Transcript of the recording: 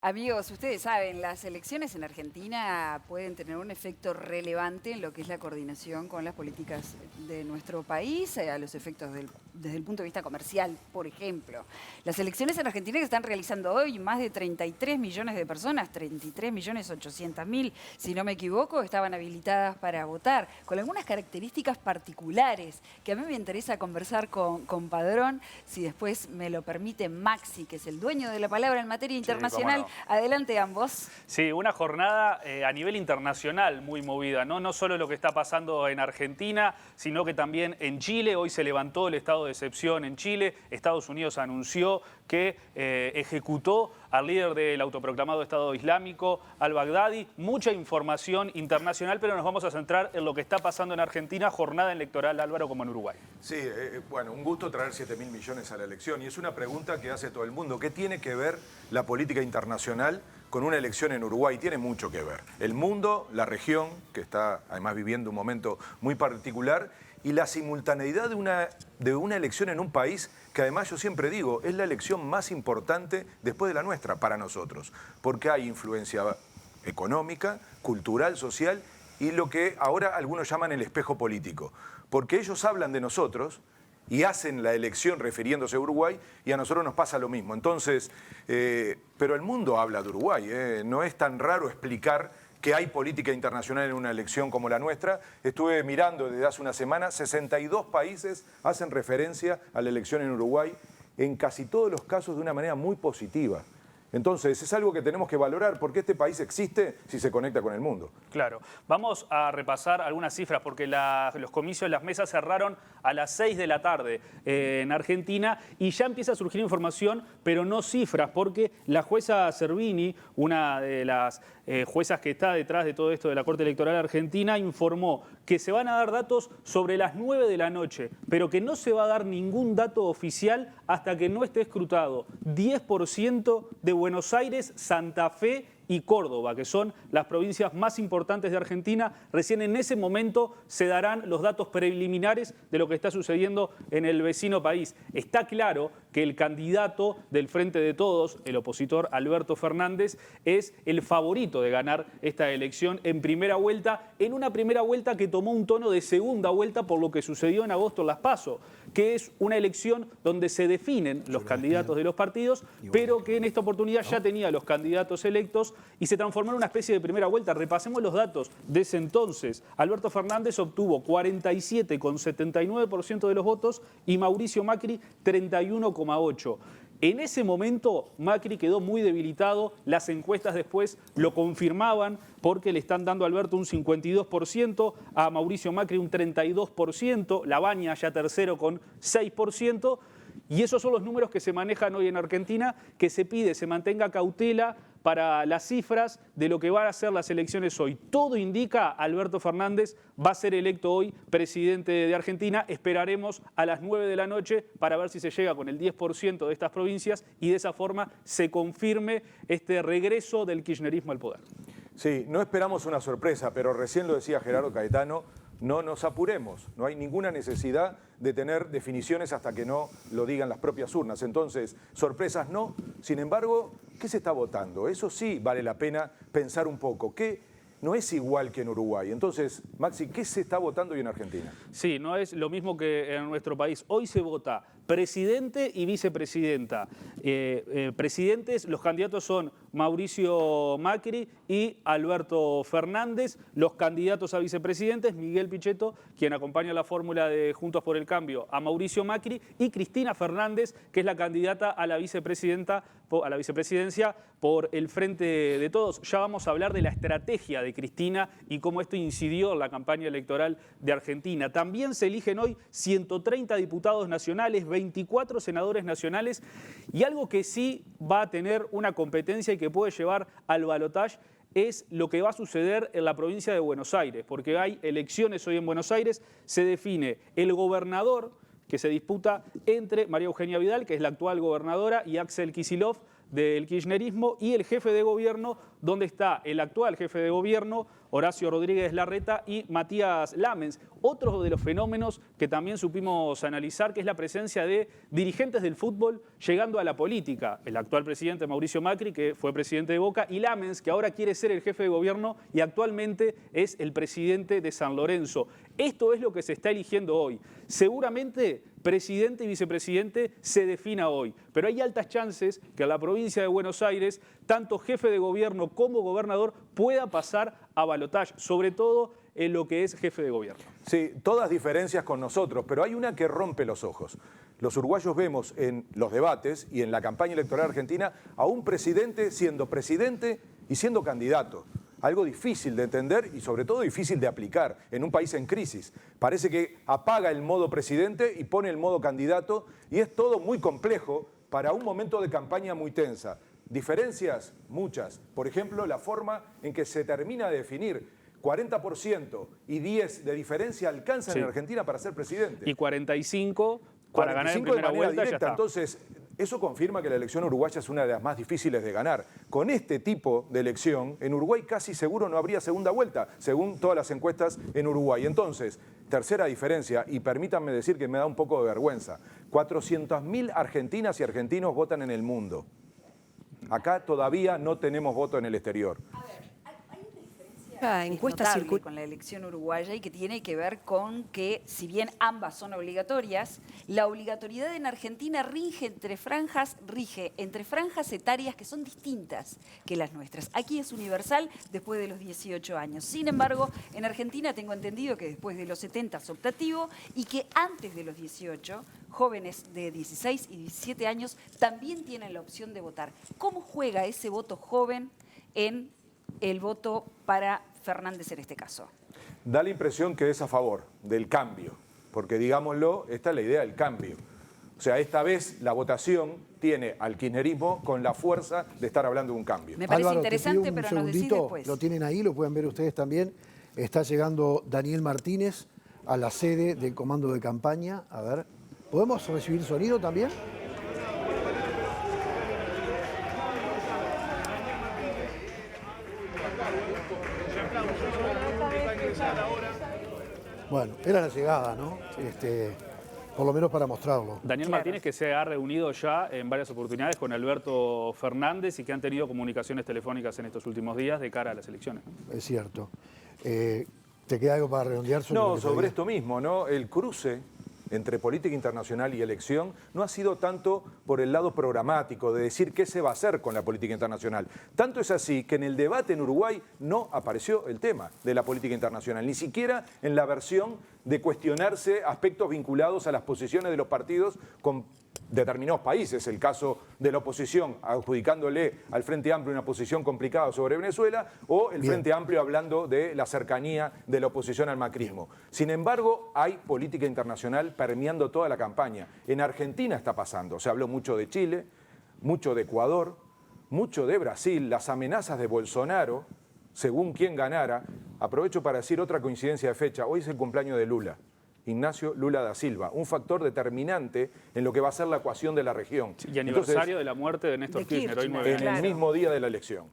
Amigos, ustedes saben, las elecciones en Argentina pueden tener un efecto relevante en lo que es la coordinación con las políticas de nuestro país, a los efectos desde el punto de vista comercial, por ejemplo. Las elecciones en Argentina que están realizando hoy, más de 33 millones de personas, 33.800.000, si no me equivoco, estaban habilitadas para votar, con algunas características particulares que a mí me interesa conversar con Padrón, si después me lo permite Maxi, que es el dueño de la palabra en materia internacional. Sí, Adelante ambos. sí, una jornada a nivel internacional muy movida, ¿no? No solo lo que está pasando en Argentina, sino que también en Chile. Hoy se levantó el estado de excepción en Chile. Estados Unidos anunció que ejecutó al líder del autoproclamado Estado Islámico, al-Baghdadi. Mucha información internacional, pero nos vamos a centrar en lo que está pasando en Argentina, jornada electoral, Álvaro, como en Uruguay. Sí, bueno, un gusto traer 7.000 millones a la elección. Y es una pregunta que hace todo el mundo. ¿Qué tiene que ver la política internacional con una elección en Uruguay? Tiene mucho que ver. El mundo, la región, que está además viviendo un momento muy particular, y la simultaneidad de una elección en un país que además yo siempre digo, es la elección más importante después de la nuestra para nosotros, porque hay influencia económica, cultural, social y lo que ahora algunos llaman el espejo político, porque ellos hablan de nosotros y hacen la elección refiriéndose a Uruguay y a nosotros nos pasa lo mismo. Entonces, pero el mundo habla de Uruguay, no es tan raro explicar que hay política internacional en una elección como la nuestra. Estuve mirando desde hace una semana, 62 países hacen referencia a la elección en Uruguay, en casi todos los casos de una manera muy positiva. Entonces, es algo que tenemos que valorar porque este país existe si se conecta con el mundo. Claro. Vamos a repasar algunas cifras porque los comicios, las mesas cerraron a las 6 de la tarde en Argentina y ya empieza a surgir información, pero no cifras, porque la jueza Servini, una de las juezas que está detrás de todo esto de la Corte Electoral Argentina, informó que se van a dar datos sobre las 9 de la noche, pero que no se va a dar ningún dato oficial hasta que no esté escrutado 10% de Buenos Aires, Santa Fe y Córdoba, que son las provincias más importantes de Argentina. Recién en ese momento se darán los datos preliminares de lo que está sucediendo en el vecino país. Está claro que el candidato del Frente de Todos, el opositor Alberto Fernández, es el favorito de ganar esta elección en primera vuelta, en una primera vuelta que tomó un tono de segunda vuelta por lo que sucedió en agosto en Las PASO, que es una elección donde se definen los candidatos de los partidos, pero que en esta oportunidad ya tenía los candidatos electos y se transformó en una especie de primera vuelta. Repasemos los datos de ese entonces. Alberto Fernández obtuvo 47,79% de los votos y Mauricio Macri 31,8%. En ese momento Macri quedó muy debilitado, las encuestas después lo confirmaban porque le están dando a Alberto un 52%, a Mauricio Macri un 32%, Labaña ya tercero con 6%, y esos son los números que se manejan hoy en Argentina, que se pide, se mantenga cautela para las cifras de lo que van a ser las elecciones hoy. Todo indica Alberto Fernández va a ser electo hoy presidente de Argentina. Esperaremos a las 9 de la noche para ver si se llega con el 10% de estas provincias y de esa forma se confirme este regreso del kirchnerismo al poder. Sí, no esperamos una sorpresa, pero recién lo decía Gerardo Caetano, no nos apuremos, no hay ninguna necesidad de tener definiciones hasta que no lo digan las propias urnas. Entonces, sorpresas no. Sin embargo, ¿qué se está votando? Eso sí vale la pena pensar un poco. ¿Qué no es igual que en Uruguay? Entonces, Maxi, ¿qué se está votando hoy en Argentina? Sí, no es lo mismo que en nuestro país. Hoy se vota presidente y vicepresidenta. Presidentes, los candidatos son Mauricio Macri y Alberto Fernández. Los candidatos a vicepresidentes, Miguel Pichetto, quien acompaña la fórmula de Juntos por el Cambio, a Mauricio Macri, y Cristina Fernández, que es la candidata a la vicepresidencia por el Frente de Todos. Ya vamos a hablar de la estrategia de Cristina y cómo esto incidió en la campaña electoral de Argentina. También se eligen hoy 130 diputados nacionales, 24 senadores nacionales, y algo que sí va a tener una competencia y que puede llevar al balotaje es lo que va a suceder en la provincia de Buenos Aires, porque hay elecciones hoy en Buenos Aires, se define el gobernador que se disputa entre María Eugenia Vidal, que es la actual gobernadora, y Axel Kicillof, del kirchnerismo, y el jefe de gobierno, donde está el actual jefe de gobierno, Horacio Rodríguez Larreta, y Matías Lamens. Otro de los fenómenos que también supimos analizar, que es la presencia de dirigentes del fútbol llegando a la política. El actual presidente Mauricio Macri, que fue presidente de Boca, y Lamens, que ahora quiere ser el jefe de gobierno y actualmente es el presidente de San Lorenzo. Esto es lo que se está eligiendo hoy. Seguramente presidente y vicepresidente se defina hoy, pero hay altas chances que en la provincia de Buenos Aires tanto jefe de gobierno como gobernador pueda pasar a balotaje, sobre todo en lo que es jefe de gobierno. Sí, todas diferencias con nosotros, pero hay una que rompe los ojos. Los uruguayos vemos en los debates y en la campaña electoral argentina a un presidente siendo presidente y siendo candidato. Algo difícil de entender y sobre todo difícil de aplicar en un país en crisis. Parece que apaga el modo presidente y pone el modo candidato, y es todo muy complejo para un momento de campaña muy tensa. Diferencias, muchas. Por ejemplo, la forma en que se termina de definir. 40% y 10% de diferencia alcanzan en Argentina para ser presidente. Y 45% para ganar en primera vuelta, directa. ya está. Entonces, eso confirma que la elección uruguaya es una de las más difíciles de ganar. Con este tipo de elección, en Uruguay casi seguro no habría segunda vuelta, según todas las encuestas en Uruguay. Entonces, tercera diferencia, y permítanme decir que me da un poco de vergüenza, 400.000 argentinas y argentinos votan en el mundo. Acá todavía no tenemos voto en el exterior. Encuesta con la elección uruguaya y que tiene que ver con que, si bien ambas son obligatorias, la obligatoriedad en Argentina rige entre franjas etarias que son distintas que las nuestras. Aquí es universal después de los 18 años. Sin embargo, en Argentina tengo entendido que después de los 70 es optativo y que antes de los 18, jóvenes de 16 y 17 años también tienen la opción de votar. ¿Cómo juega ese voto joven en el voto para Fernández en este caso? Da la impresión que es a favor del cambio, porque digámoslo, esta es la idea del cambio. O sea, esta vez la votación tiene al kirchnerismo con la fuerza de estar hablando de un cambio. Me parece interesante, pero nos decís después. Lo tienen ahí, lo pueden ver ustedes también. Está llegando Daniel Martínez a la sede del comando de campaña. A ver, ¿podemos recibir sonido también? Bueno, era la llegada, ¿no? Por lo menos para mostrarlo. Daniel Martínez, que se ha reunido ya en varias oportunidades con Alberto Fernández y que han tenido comunicaciones telefónicas en estos últimos días de cara a las elecciones, ¿no? Es cierto. ¿Te queda algo para redondear sobre No, sobre esto mismo, ¿no? El cruce entre política internacional y elección no ha sido tanto por el lado programático, de decir qué se va a hacer con la política internacional. Tanto es así que en el debate en Uruguay no apareció el tema de la política internacional, ni siquiera en la versión de cuestionarse aspectos vinculados a las posiciones de los partidos con determinados países. El caso de la oposición adjudicándole al Frente Amplio una posición complicada sobre Venezuela, o el Frente Amplio hablando de la cercanía de la oposición al macrismo. Sin embargo, hay política internacional permeando toda la campaña. En Argentina está pasando. Se habló mucho de Chile, mucho de Ecuador, mucho de Brasil, las amenazas de Bolsonaro, según quien ganara. Aprovecho para decir otra coincidencia de fecha. Hoy es el cumpleaños de Lula. Ignacio Lula da Silva, un factor determinante en lo que va a ser la ecuación de la región. Y aniversario de la muerte de Néstor Kirchner, hoy 9 años. En el mismo día de la elección.